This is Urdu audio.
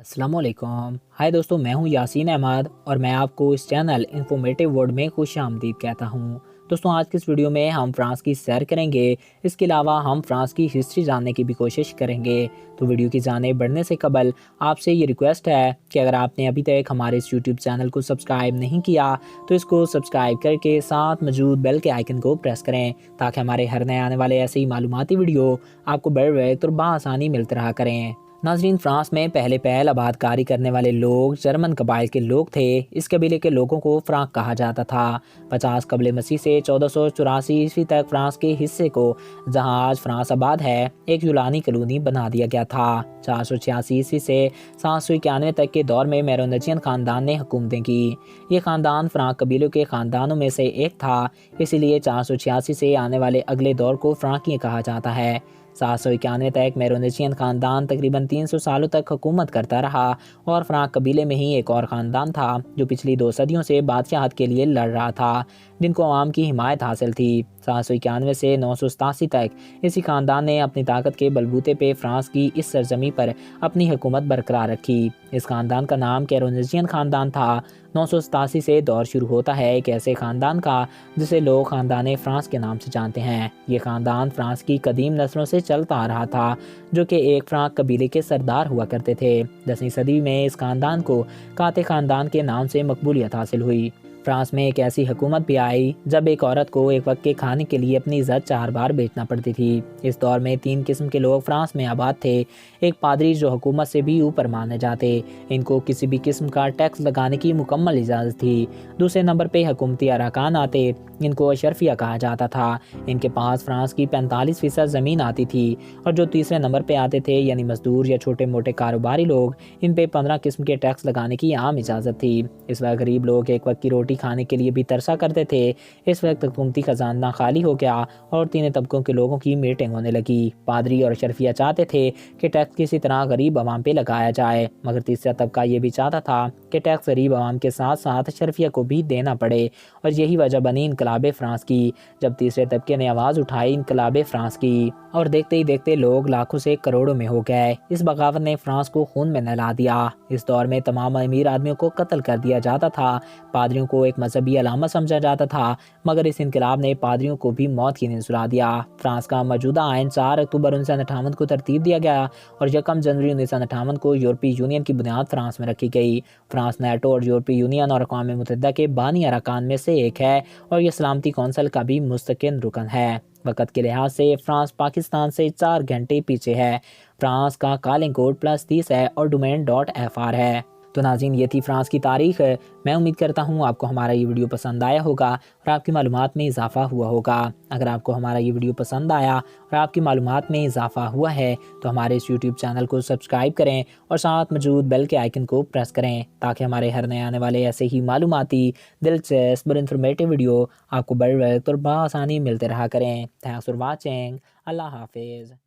السلام علیکم۔ ہائے دوستو، میں ہوں یاسین احمد اور میں آپ کو اس چینل انفارمیٹیو ورلڈ میں خوش آمدید کہتا ہوں۔ دوستو، آج کی اس ویڈیو میں ہم فرانس کی سیر کریں گے۔ اس کے علاوہ ہم فرانس کی ہسٹری جاننے کی بھی کوشش کریں گے۔ تو ویڈیو کی جانب بڑھنے سے قبل آپ سے یہ ریکویسٹ ہے کہ اگر آپ نے ابھی تک ہمارے اس یوٹیوب چینل کو سبسکرائب نہیں کیا تو اس کو سبسکرائب کر کے ساتھ موجود بیل کے آئیکن کو پریس کریں تاکہ ہمارے ہر نئے آنے والے ایسے ہی معلوماتی ویڈیو آپ کو بر وقت اور بآسانی ملتے رہا کریں۔ ناظرین، فرانس میں پہلے پہل آباد کاری کرنے والے لوگ جرمن قبائل کے لوگ تھے۔ اس قبیلے کے لوگوں کو فرانک کہا جاتا تھا۔ 50 قبل مسیح سے 1484 عیسوی تک فرانس کے حصے کو، جہاں آج فرانس آباد ہے، ایک یونانی کالونی بنا دیا گیا تھا۔ 486 عیسوی سے 791 تک کے دور میں میرونیچین خاندان نے حکومتیں کی۔ یہ خاندان فرانک قبیلوں کے خاندانوں میں سے ایک تھا، اسی لیے 486 سے آنے والے اگلے دور کو فرانکی کہا جاتا ہے۔ 791 تک میرونیچین خاندان تقریباً 300 سالوں تک حکومت کرتا رہا اور فرانک قبیلے میں ہی ایک اور خاندان تھا جو پچھلی 2 صدیوں سے بادشاہت کے لیے لڑ رہا تھا، جن کو عوام کی حمایت حاصل تھی۔ 791 سے 987 تک اسی خاندان نے اپنی طاقت کے بلبوتے پہ فرانس کی اس سرزمین پر اپنی حکومت برقرار رکھی۔ اس خاندان کا نام کیرونیزین خاندان تھا۔ 987 سے دور شروع ہوتا ہے ایک ایسے خاندان کا جسے لوگ خاندان فرانس کے نام سے جانتے ہیں۔ یہ خاندان فرانس کی قدیم نسلوں سے چلتا آ رہا تھا، جو کہ ایک فرانک قبیلے کے سردار ہوا کرتے تھے۔ 10ویں صدی میں اس خاندان کو کاتے خاندان کے نام سے مقبولیت حاصل ہوئی۔ فرانس میں ایک ایسی حکومت بھی آئی جب ایک عورت کو ایک وقت کے کھانے کے لیے اپنی عزت 4 بار بیچنا پڑتی تھی۔ اس دور میں 3 قسم کے لوگ فرانس میں آباد تھے۔ ایک پادری جو حکومت سے بھی اوپر مانے جاتے، ان کو کسی بھی قسم کا ٹیکس لگانے کی مکمل اجازت تھی۔ دوسرے نمبر پہ حکومتی اراکان آتے، ان کو اشرفیہ کہا جاتا تھا۔ ان کے پاس فرانس کی 45% زمین آتی تھی۔ اور جو تیسرے نمبر پہ آتے تھے، یعنی مزدور یا چھوٹے موٹے کاروباری لوگ، ان پہ 15 قسم کے ٹیکس لگانے کی عام اجازت تھی۔ اس وقت غریب لوگ ایک وقت کی روٹی کھانے کے لیے بھی ترسا کرتے تھے۔ اس وقت حکومتی خزانہ خالی ہو گیا اور تینوں طبقوں کے لوگوں کی میٹنگ ہونے لگی۔ پادری اور اشرفیہ چاہتے تھے کہ ٹیکس کسی طرح غریب عوام پہ لگایا جائے، مگر تیسرا طبقہ یہ بھی چاہتا تھا کہ ٹیکس غریب عوام کے ساتھ ساتھ اشرفیہ کو بھی دینا پڑے، اور یہی وجہ بنی انقلاب فرانس کی، جب تیسرے طبقے نے آواز اٹھائی انقلاب فرانس کی، اور دیکھتے ہی دیکھتے لوگ لاکھوں سے کروڑوں میں ہو گئے۔ اس بغاوت نے فرانس کو خون میں نہلا دیا۔ اس دور میں تمام امیر آدمیوں کو قتل کر دیا جاتا تھا۔ پادریوں کو ایک مذہبی علامت سمجھا جاتا تھا، مگر اس انقلاب نے پادریوں کو بھی موت کی نیند سلا دیا۔ فرانس کا موجودہ آئین 4 اکتوبر 1958 کو ترتیب دیا گیا اور 1 جنوری 1958 کو یورپی یونین کی بنیاد فرانس میں رکھی گئی۔ فرانس نیٹو اور یورپی یونین اور اقوام متحدہ کے بانی ارکان میں سے ایک ہے اور یہ سلامتی کونسل کا بھی مستقل رکن ہے۔ وقت کے لحاظ سے فرانس پاکستان سے 4 گھنٹے پیچھے ہے۔ فرانس کا کالنگ کوڈ +30 ہے اور ڈومین .fr ہے۔ تو ناظرین، یہ تھی فرانس کی تاریخ۔ میں امید کرتا ہوں آپ کو ہمارا یہ ویڈیو پسند آیا ہوگا اور آپ کی معلومات میں اضافہ ہوا ہوگا۔ اگر آپ کو ہمارا یہ ویڈیو پسند آیا اور آپ کی معلومات میں اضافہ ہوا ہے تو ہمارے اس یوٹیوب چینل کو سبسکرائب کریں اور ساتھ موجود بیل کے آئیکن کو پریس کریں تاکہ ہمارے ہر نئے آنے والے ایسے ہی معلوماتی، دلچسپ اور انفارمیٹیو ویڈیو آپ کو بر وقت اور بآسانی ملتے رہا کریں۔ Thanks for watching. اللہ حافظ۔